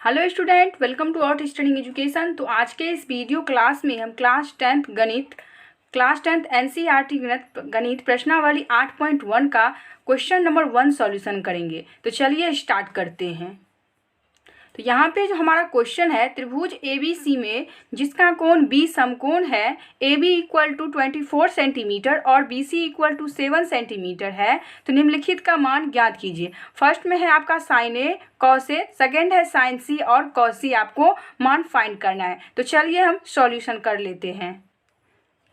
Hello student, welcome to our studying education. तो आज के इस वीडियो क्लास में हम क्लास 10th एनसीईआरटी गणित प्रश्नावली 8.1 का क्वेश्चन नंबर 1 सॉल्यूशन करेंगे। तो चलिए स्टार्ट करते हैं। तो यहाँ पे जो हमारा क्वेश्चन है, त्रिभुज ABC में जिसका कोण B समकोण है, AB इक्वल टू 24 सेंटीमीटर और BC इक्वल टू 7 सेंटीमीटर है, तो निम्नलिखित का मान ज्ञात कीजिए। फर्स्ट में है आपका sine A cos A, second है साइन C और कॉस C, आपको मान फाइंड करना है। तो चलिए हम सॉल्यूशन कर लेते हैं।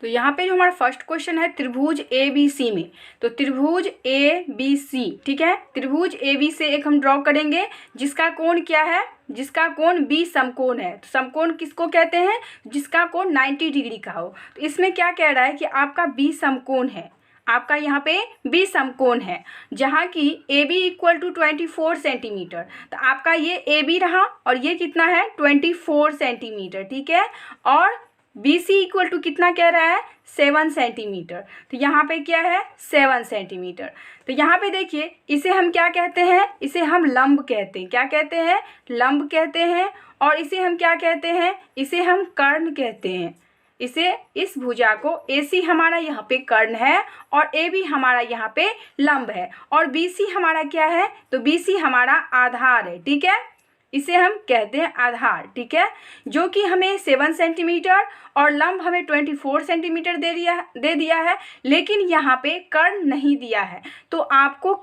तो यहाँ पे जो हमारा फर्स्ट क्वेश्चन है त्रिभुज ABC में, तो त्रिभुज ABC, ठीक है, त्रिभुज AB से एक हम ड्रॉ करेंगे जिसका कोण क्या है, जिसका कोण B समकोण है। तो समकोण किसको कहते हैं, जिसका कोण 90 डिग्री का हो। तो इसमें क्या कह रहा है कि आपका B समकोण है, आपका यहाँ पे B समकोण है, जहाँ की AB इक्वल टू 24 सेंटीमीटर। तो आपका ये AB रहा और ये कितना है 24 सेंटीमीटर, ठीक है, और BC इक्वल टू कितना कह रहा है 7 सेंटीमीटर। तो यहाँ पे क्या है 7 सेंटीमीटर। तो यहाँ पे देखिए, इसे हम क्या कहते हैं, इसे हम लंब कहते हैं। क्या कहते हैं, लंब कहते हैं। और इसे हम क्या कहते हैं, इसे हम कर्ण कहते हैं। इसे इस भुजा को AC हमारा यहाँ पे कर्ण है और AB हमारा यहाँ पे लंब है और BC हमारा क्या है, तो BC हमारा आधार है, ठीक है, इसे हम कहते हैं आधार, ठीक है, जो कि हमें 7 सेंटीमीटर और लंब हमें 24 सेंटीमीटर दे दिया है, लेकिन यहाँ पे कर्ण नहीं दिया है। तो आपको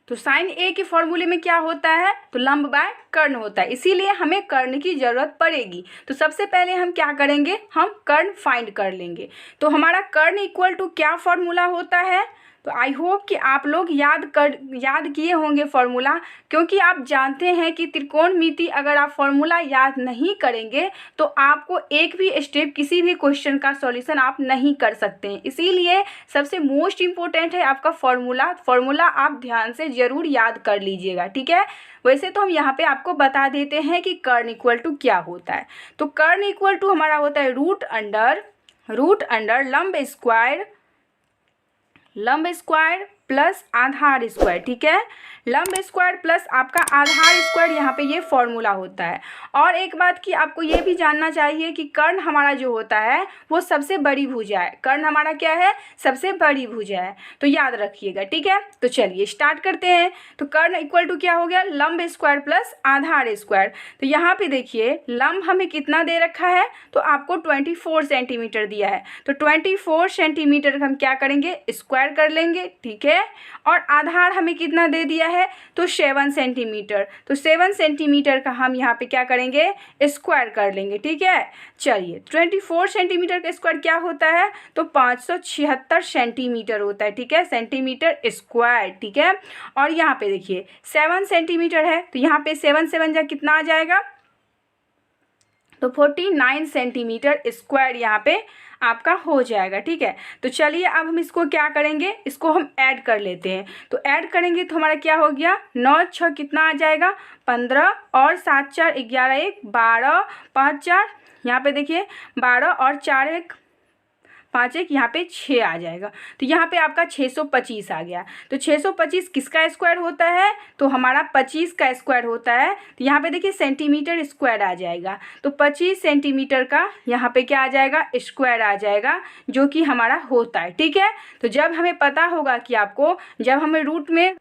तो साइन A के फॉर्मूले में क्या होता है, तो लंब बाय कर्ण होता है, इसीलिए हमें कर्ण की जरूरत पड़ेगी। तो सबसे पहले हम क्या करेंगे, हम कर्ण फाइंड कर लेंगे। तो हमारा कर्ण इक्वल टू क्या फॉर्मूला होता है, तो आई होप कि आप लोग याद किए होंगे फॉर्मूला, क्योंकि आप जानते हैं कि त्रिकोणमिति अगर आप फॉर्मूला याद नहीं करेंगे तो आपको एक भी स्टेप किसी भी क्वेश्चन का सॉल्यूशन आप नहीं कर सकते हैं। इसीलिए सबसे मोस्ट इम्पोर्टेंट है आपका फॉर्मूला आप ध्यान से ज़रूर याद कर लीजिएगा, ठीक है। वैसे तो हम यहाँ पे आपको बता देते हैं कि कर्ण इक्वल टू क्या होता है। तो कर्ण इक्वल टू हमारा होता है रूट अंडर लंब स्क्वायर प्लस आधार स्क्वायर, ठीक है, लंब स्क्वायर प्लस आपका आधार स्क्वायर, यहाँ पे ये फॉर्मूला होता है। और एक बात कि आपको ये भी जानना चाहिए कि कर्ण हमारा जो होता है वो सबसे बड़ी भुजा है। कर्ण हमारा क्या है, सबसे बड़ी भुजा है, तो याद रखिएगा, ठीक है। तो चलिए स्टार्ट करते हैं। तो कर्ण इक्वल टू क्या हो गया, लंब स्क्वायर प्लस आधार स्क्वायर। तो यहाँ पे देखिए लंब हमें कितना दे रखा है, तो आपको 24 सेंटीमीटर दिया है। तो 24 सेंटीमीटर हम क्या करेंगे, स्क्वायर कर लेंगे, ठीक है। और आधार हमें कितना दे दिया है, तो 7 सेंटीमीटर। तो 7 सेंटीमीटर का हम यहाँ पे क्या करेंगे, स्क्वायर कर लेंगे, ठीक है। चलिए 24 सेंटीमीटर का स्क्वायर क्या होता है, तो 576 सेंटीमीटर होता है, ठीक है, सेंटीमीटर स्क्वायर, ठीक है। और यहाँ पे देखिए 7 सेंटीमीटर है, तो यहाँ पे 7 7 जा कितना आ जाएगा, तो 49 सेंटीमीटर स्क्वायर यहाँ पे आपका हो जाएगा, ठीक है। तो चलिए अब हम इसको क्या करेंगे, इसको हम ऐड कर लेते हैं। तो ऐड करेंगे तो हमारा क्या हो गया, 9 6 कितना आ जाएगा 15 और 7 4 11 1 12 5 4, यहाँ पे देखिए 12 और 4 1 5 1, यहाँ पे 6 आ जाएगा। तो यहाँ पे आपका 625 आ गया। तो 625 किसका स्क्वायर होता है, तो हमारा 25 का स्क्वायर होता है। तो यहाँ पे देखिए सेंटीमीटर स्क्वायर आ जाएगा। तो 25 सेंटीमीटर का यहाँ पे क्या आ जाएगा, स्क्वायर आ जाएगा, जो कि हमारा होता है, ठीक है। तो जब हमें पता होगा कि आपको, जब हमें रूट में,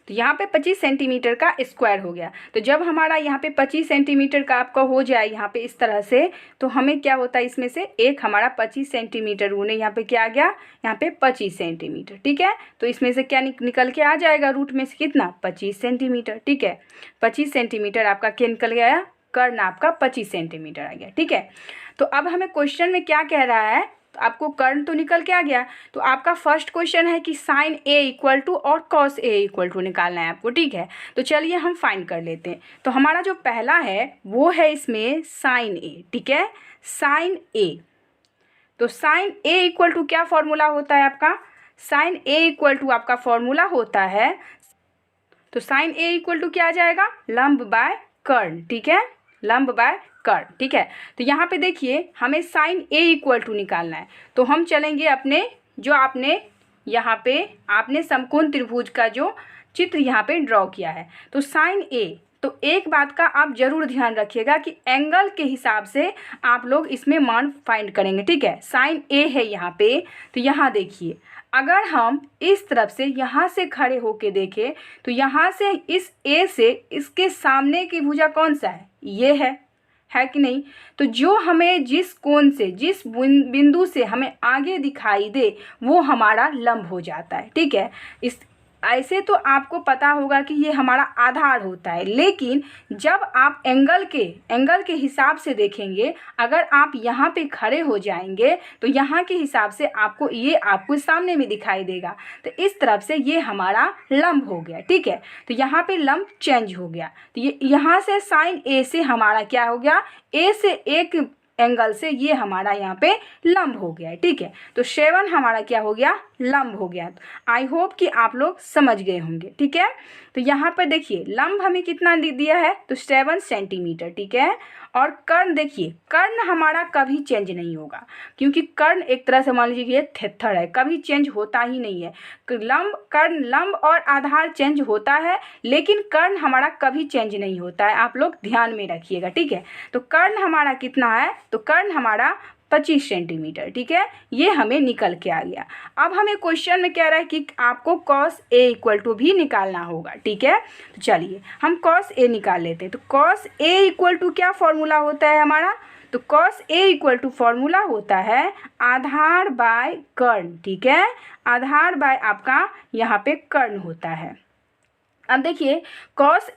तो यहाँ पे 25 सेंटीमीटर का स्क्वायर हो गया। तो जब हमारा यहाँ पे 25 सेंटीमीटर का आपका हो जाए यहाँ पे इस तरह से, तो हमें क्या होता है, इसमें से एक हमारा 25 सेंटीमीटर गुने यहाँ पे क्या आ गया, यहाँ पे 25 सेंटीमीटर, ठीक है। तो इसमें से क्या निकल के आ जाएगा, रूट में से कितना 25 सेंटीमीटर, ठीक है। 25 सेंटीमीटर आपका क्या निकल गया, कर्ण आपका 25 सेंटीमीटर आ गया, ठीक है। तो अब हमें क्वेश्चन में क्या कह रहा है, तो आपको कर्ण तो निकल के आ गया। तो आपका फर्स्ट क्वेश्चन है कि साइन A इक्वल टू और कॉस A इक्वल टू निकालना है आपको, ठीक है। तो चलिए हम फाइंड कर लेते हैं। तो हमारा जो पहला है वो है इसमें साइन A, ठीक है, साइन A। तो साइन A इक्वल टू क्या फॉर्मूला होता है आपका, साइन A इक्वल टू आपका फॉर्मूला होता है, तो साइन A इक्वल टू क्या आ जाएगा, लंब बाय कर्ण, ठीक है, लंब बाय कर्ण, ठीक है। तो यहाँ पे देखिए हमें साइन A इक्वल टू निकालना है। तो हम चलेंगे अपने, जो आपने यहाँ पे आपने समकोण त्रिभुज का जो चित्र यहाँ पे ड्रॉ किया है, तो साइन A तो एक बात का आप ज़रूर ध्यान रखिएगा कि एंगल के हिसाब से आप लोग इसमें मान फाइंड करेंगे, ठीक है। साइन ए है यहाँ पे, तो यहाँ देखिए अगर हम इस तरफ से यहाँ से खड़े होके देखें तो यहाँ से इस ए से इसके सामने की भुजा कौन सा है, ये है कि नहीं। तो जो हमें जिस कोण से जिस बिंदु से हमें आगे दिखाई दे वो हमारा लंब हो जाता है, ठीक है। इस ऐसे तो आपको पता होगा कि ये हमारा आधार होता है, लेकिन जब आप एंगल के हिसाब से देखेंगे, अगर आप यहाँ पे खड़े हो जाएंगे तो यहाँ के हिसाब से आपको सामने में दिखाई देगा। तो इस तरफ से ये हमारा लंब हो गया, ठीक है। तो यहाँ पे लंब चेंज हो गया, तो ये यहाँ से साइन ए से हमारा क्या हो गया, ए से एक एंगल से ये हमारा यहाँ पे लंब हो गया है, ठीक है। तो 7 हमारा क्या हो गया, लंब हो गया। आई होप कि आप लोग समझ गए होंगे, ठीक है। तो यहाँ पर देखिए लंब हमें कितना दिया है, तो 7 सेंटीमीटर, ठीक है। और कर्ण देखिए, कर्ण हमारा कभी चेंज नहीं होगा, क्योंकि कर्ण एक तरह से मान लीजिए कि ये थेथर है, कभी चेंज होता ही नहीं है। लंब और आधार चेंज होता है, लेकिन कर्ण हमारा कभी चेंज नहीं होता है, आप लोग ध्यान में रखिएगा, ठीक है। तो कर्ण हमारा कितना है, तो कर्ण हमारा 25 सेंटीमीटर, ठीक है। ये हमें निकल के आ गया। अब हमें क्वेश्चन में कह रहा है कि आपको cos A इक्वल टू भी निकालना होगा, ठीक है। तो चलिए हम cos A निकाल लेते हैं। तो cos A इक्वल टू क्या फॉर्मूला होता है हमारा, तो cos A equal to formula होता है आधार बाय कर्ण, ठीक है। आधार बाय आपका यहाँ पे कर्ण होता है। अब देखिए cos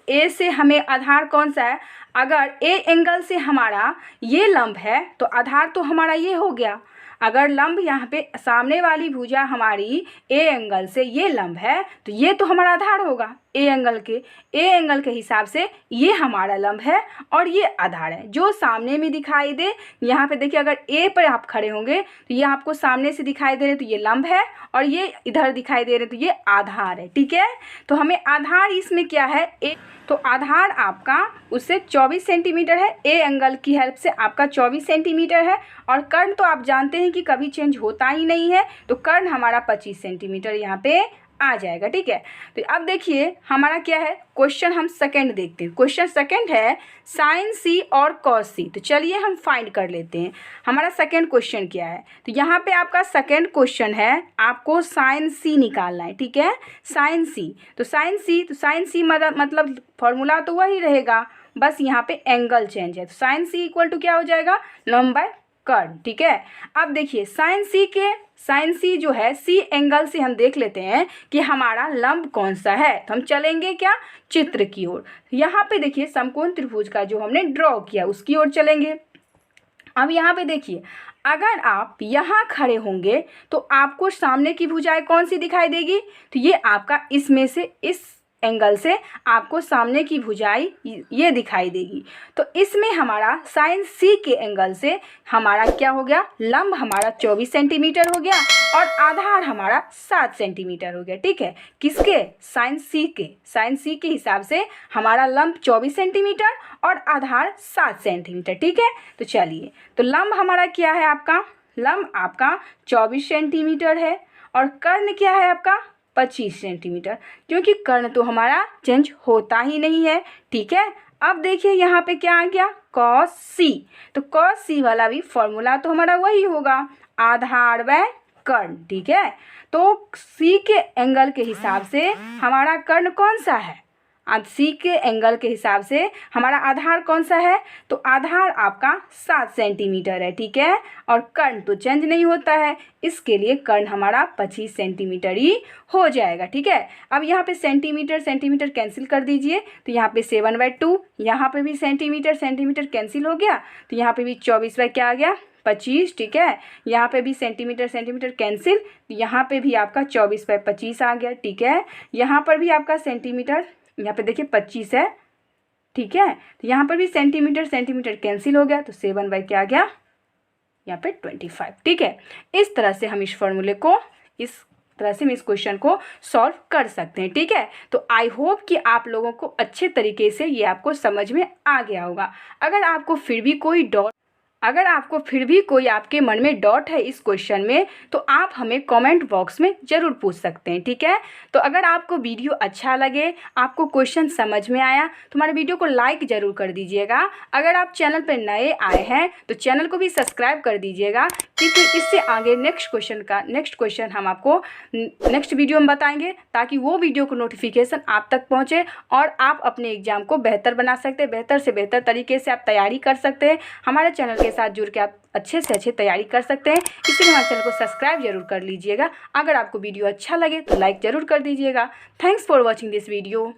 A से हमें आधार कौन सा है, अगर A एंगल से हमारा ये लंब है तो आधार तो हमारा ये हो गया। अगर लंब यहाँ पे सामने वाली भुजा हमारी A एंगल से ये लंब है तो ये तो हमारा आधार होगा A एंगल के हिसाब से ये हमारा लंब है और ये आधार है जो सामने में दिखाई दे। यहाँ पे देखिए अगर A पर आप खड़े होंगे तो ये आपको सामने से दिखाई दे रहे तो ये लंब है, और ये इधर दिखाई दे रहे तो ये आधार है, ठीक है। तो हमें आधार इसमें क्या है, तो आधार आपका उससे 24 सेंटीमीटर है, ए एंगल की हेल्प से आपका 24 सेंटीमीटर है। और कर्ण तो आप जानते हैं कि कभी चेंज होता ही नहीं है, तो कर्ण हमारा 25 सेंटीमीटर यहाँ पे आ जाएगा, ठीक है। तो अब देखिए हमारा क्या है, क्वेश्चन हम सेकंड देखते हैं। क्वेश्चन सेकंड है साइन सी और कॉस सी। तो चलिए हम फाइंड कर लेते हैं हमारा सेकंड क्वेश्चन क्या है। तो यहाँ पे आपका सेकंड क्वेश्चन है, आपको साइन सी निकालना है, ठीक है। साइन सी मतलब फॉर्मूला तो वही रहेगा, बस यहाँ पे एंगल चेंज है। तो साइन सी इक्वल टू क्या हो जाएगा, लंब बाय कर्ण, ठीक है। अब देखिए साइन सी जो है सी एंगल से हम देख लेते हैं कि हमारा लंब कौन सा है। तो हम चलेंगे क्या, चित्र की ओर। यहाँ पे देखिए समकोण त्रिभुज का जो हमने ड्रॉ किया उसकी ओर चलेंगे। अब यहाँ पे देखिए अगर आप यहाँ खड़े होंगे तो आपको सामने की भुजाएं कौन सी दिखाई देगी, तो ये आपका इसमें से इस एंगल से आपको सामने की भुजाई ये दिखाई देगी। तो इसमें हमारा साइन सी के एंगल से हमारा क्या हो गया, लंब हमारा 24 सेंटीमीटर हो गया और आधार हमारा 7 सेंटीमीटर हो गया, ठीक है। किसके, साइन सी के हिसाब से हमारा लंब 24 सेंटीमीटर और आधार 7 सेंटीमीटर, ठीक है। तो चलिए, तो लंब हमारा क्या है, लंब आपका 24 सेंटीमीटर है और कर्ण क्या है आपका 25 सेंटीमीटर, क्योंकि कर्ण तो हमारा चेंज होता ही नहीं है, ठीक है। अब देखिए यहाँ पे क्या आ गया, cos C। तो cos C वाला भी फॉर्मूला तो हमारा वही होगा, आधार बाय कर्ण, ठीक है। तो C के एंगल के हिसाब से हमारा कर्ण कौन सा है, सी के एंगल के हिसाब से हमारा आधार कौन सा है, तो आधार आपका 7 सेंटीमीटर है, ठीक है। और कर्ण तो चेंज नहीं होता है, इसके लिए कर्ण हमारा 25 सेंटीमीटर ही हो जाएगा, ठीक है। अब यहाँ पे सेंटीमीटर कैंसिल कर दीजिए, तो यहाँ पे 7/2, यहाँ पे भी सेंटीमीटर कैंसिल हो गया, तो यहाँ पे भी 24 बाय क्या आ गया 25, ठीक है। यहाँ पे भी सेंटीमीटर कैंसिल, तो यहाँ पे भी आपका 24/25 आ गया, ठीक है। यहाँ पर भी आपका सेंटीमीटर, यहाँ पे देखिए 25 है, ठीक है। तो यहाँ पर भी सेंटीमीटर कैंसिल हो गया, तो 7 बाय क्या आ गया यहाँ पे 25, ठीक है। इस तरह से हम इस फॉर्मूले को इस क्वेश्चन को सॉल्व कर सकते हैं, ठीक है। तो आई होप कि आप लोगों को अच्छे तरीके से ये आपको समझ में आ गया होगा। अगर आपको फिर भी कोई अगर आपको फिर भी कोई आपके मन में डाउट है इस क्वेश्चन में तो आप हमें कमेंट बॉक्स में ज़रूर पूछ सकते हैं, ठीक है। तो अगर आपको वीडियो अच्छा लगे, आपको क्वेश्चन समझ में आया तो हमारे वीडियो को लाइक ज़रूर कर दीजिएगा। अगर आप चैनल पर नए आए हैं तो चैनल को भी सब्सक्राइब कर दीजिएगा, क्योंकि इससे आगे नेक्स्ट क्वेश्चन हम आपको नेक्स्ट वीडियो में बताएंगे, ताकि वो वीडियो को नोटिफिकेशन आप तक पहुँचे और आप अपने एग्ज़ाम को बेहतर बना सकते हैं, बेहतर से बेहतर तरीके से आप तैयारी कर सकते हैं। हमारे चैनल के साथ जुड़ के आप अच्छे से अच्छे तैयारी कर सकते हैं। इसलिए हमारे चैनल को सब्सक्राइब जरूर कर लीजिएगा। अगर आपको वीडियो अच्छा लगे तो लाइक ज़रूर कर दीजिएगा। Thanks for watching this video.